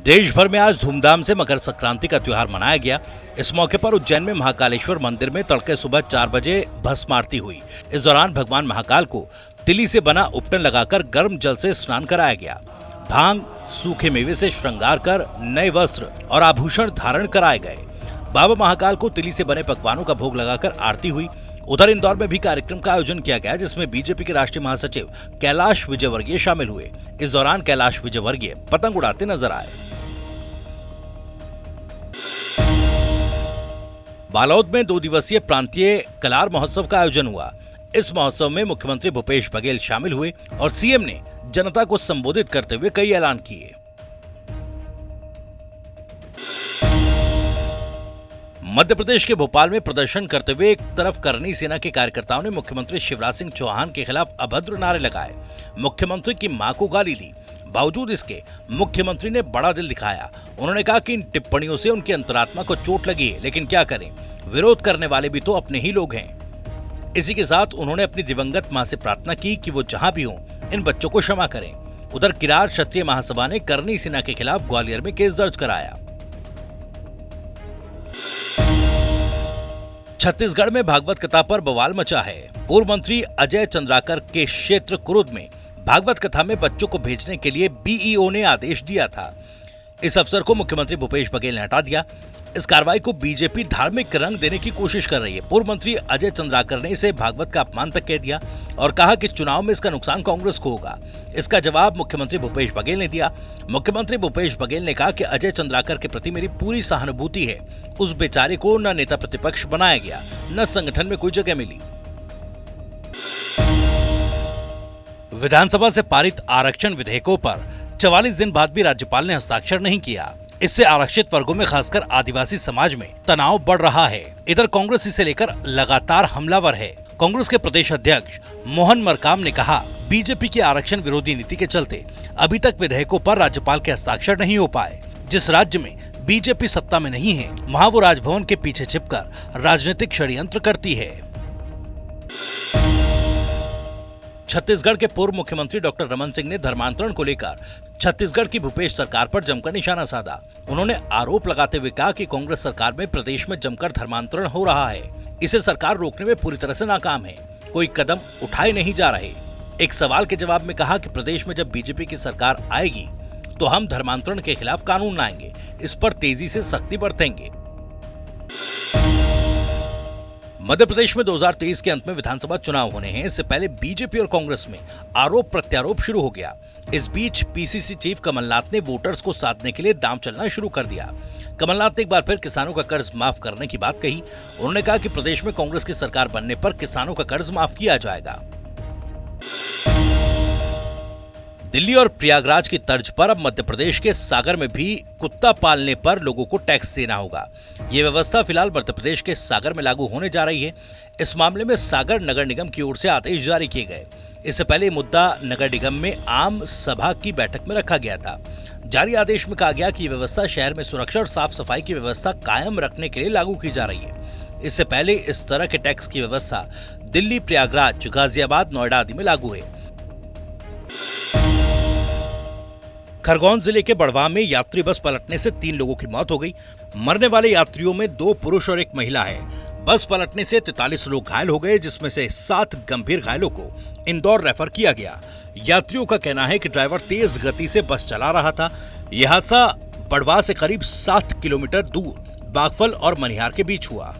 देश भर में आज धूमधाम से मकर संक्रांति का त्योहार मनाया गया। इस मौके पर उज्जैन में महाकालेश्वर मंदिर में तड़के सुबह 4 बजे भस्म आरती हुई। इस दौरान भगवान महाकाल को तिली से बना उपटन लगाकर गर्म जल से स्नान कराया गया। भांग, सूखे मेवे से श्रृंगार कर नए वस्त्र और आभूषण धारण कराए गए। बाबा महाकाल को तिली से बने पकवानों का भोग लगाकर आरती हुई। उधर इंदौर में भी कार्यक्रम का आयोजन किया गया, जिसमें बीजेपी के राष्ट्रीय महासचिव कैलाश विजयवर्गीय शामिल हुए। इस दौरान कैलाश विजयवर्गीय पतंग उड़ाते नजर आए। बालोद में 2 दिवसीय प्रांतीय कलार महोत्सव का आयोजन हुआ। इस महोत्सव में मुख्यमंत्री भूपेश बघेल शामिल हुए और सीएम ने जनता को संबोधित करते हुए कई ऐलान किए। मध्य प्रदेश के भोपाल में प्रदर्शन करते हुए एक तरफ करनी सेना के कार्यकर्ताओं ने मुख्यमंत्री शिवराज सिंह चौहान के खिलाफ अभद्र नारे लगाए। मुख्यमंत्री की मां को गाली दी। बावजूद इसके मुख्यमंत्री ने बड़ा दिल दिखाया। उन्होंने कहा कि इन टिप्पणियों से उनकी अंतरात्मा को चोट लगी है, लेकिन क्या करें, विरोध करने वाले भी तो अपने ही लोग हैं। इसी के साथ उन्होंने अपनी दिवंगत मां से प्रार्थना की कि वो जहां भी हों, इन बच्चों को क्षमा करें। उधर किरार क्षत्रिय महासभा ने करनी सेना के खिलाफ ग्वालियर में केस दर्ज कराया। छत्तीसगढ़ में भागवत कथा पर बवाल मचा है। पूर्व मंत्री अजय चंद्राकर के क्षेत्र कुरुद में भागवत कथा में बच्चों को भेजने के लिए बीईओ ने आदेश दिया था। इस अफसर को मुख्यमंत्री भूपेश बघेल ने हटा दिया। इस कार्रवाई को बीजेपी धार्मिक रंग देने की कोशिश कर रही है। पूर्व मंत्री अजय चंद्राकर ने इसे भागवत का अपमान तक कह दिया और कहा कि चुनाव में इसका नुकसान कांग्रेस को होगा। इसका जवाब मुख्यमंत्री भूपेश बघेल ने दिया। मुख्यमंत्री भूपेश बघेल ने कहा कि अजय चंद्राकर के प्रति मेरी पूरी सहानुभूति है। उस बेचारे को न नेता प्रतिपक्ष बनाया गया, न संगठन में कोई जगह मिली। विधानसभा से पारित आरक्षण विधेयकों पर 44 दिन बाद भी राज्यपाल ने हस्ताक्षर नहीं किया। इससे आरक्षित वर्गों में खासकर आदिवासी समाज में तनाव बढ़ रहा है। इधर कांग्रेस इसे लेकर लगातार हमलावर है। कांग्रेस के प्रदेश अध्यक्ष मोहन मरकाम ने कहा, बीजेपी की आरक्षण विरोधी नीति के चलते अभी तक विधेयकों पर राज्यपाल के हस्ताक्षर नहीं हो पाए। जिस राज्य में बीजेपी सत्ता में नहीं है, वहाँ वो राजभवन के पीछे छिपकर राजनीतिक षड्यंत्र करती है। छत्तीसगढ़ के पूर्व मुख्यमंत्री डॉक्टर रमन सिंह ने धर्मांतरण को लेकर छत्तीसगढ़ की भूपेश सरकार पर जमकर निशाना साधा। उन्होंने आरोप लगाते हुए कहा कि कांग्रेस सरकार में प्रदेश में जमकर धर्मांतरण हो रहा है। इसे सरकार रोकने में पूरी तरह से नाकाम है। कोई कदम उठाए नहीं जा रहे। एक सवाल के जवाब में कहा कि प्रदेश में जब बीजेपी की सरकार आएगी तो हम धर्मांतरण के खिलाफ कानून लाएंगे। इस पर तेजी से सख्ती बरतेंगे। मध्य प्रदेश में 2023 के अंत में विधानसभा चुनाव होने हैं। इससे पहले बीजेपी और कांग्रेस में आरोप प्रत्यारोप शुरू हो गया। इस बीच पीसीसी चीफ कमलनाथ ने वोटर्स को साधने के लिए दांव चलना शुरू कर दिया। कमलनाथ ने एक बार फिर किसानों का कर्ज माफ करने की बात कही। उन्होंने कहा कि प्रदेश में कांग्रेस की सरकार बनने पर किसानों का कर्ज माफ किया जाएगा। दिल्ली और प्रयागराज की तर्ज पर अब मध्य प्रदेश के सागर में भी कुत्ता पालने पर लोगों को टैक्स देना होगा। ये व्यवस्था फिलहाल मध्य प्रदेश के सागर में लागू होने जा रही है। इस मामले में सागर नगर निगम की ओर से आदेश जारी किए गए। इससे पहले मुद्दा नगर निगम में आम सभा की बैठक में रखा गया था। जारी आदेश में कहा गया कि ये व्यवस्था शहर में सुरक्षा और साफ सफाई की व्यवस्था कायम रखने के लिए लागू की जा रही है। इससे पहले इस तरह के टैक्स की व्यवस्था दिल्ली, प्रयागराज, गाजियाबाद, नोएडा आदि में लागू है। खरगोन जिले के बड़वा में यात्री बस पलटने से 3 लोगों की मौत हो गई। मरने वाले यात्रियों में 2 पुरुष और 1 महिला है। बस पलटने से 43 लोग घायल हो गए, जिसमें से 7 गंभीर घायलों को इंदौर रेफर किया गया। यात्रियों का कहना है कि ड्राइवर तेज गति से बस चला रहा था। यह हादसा बड़वा से करीब 7 किलोमीटर दूर बागफल और मनिहार के बीच हुआ।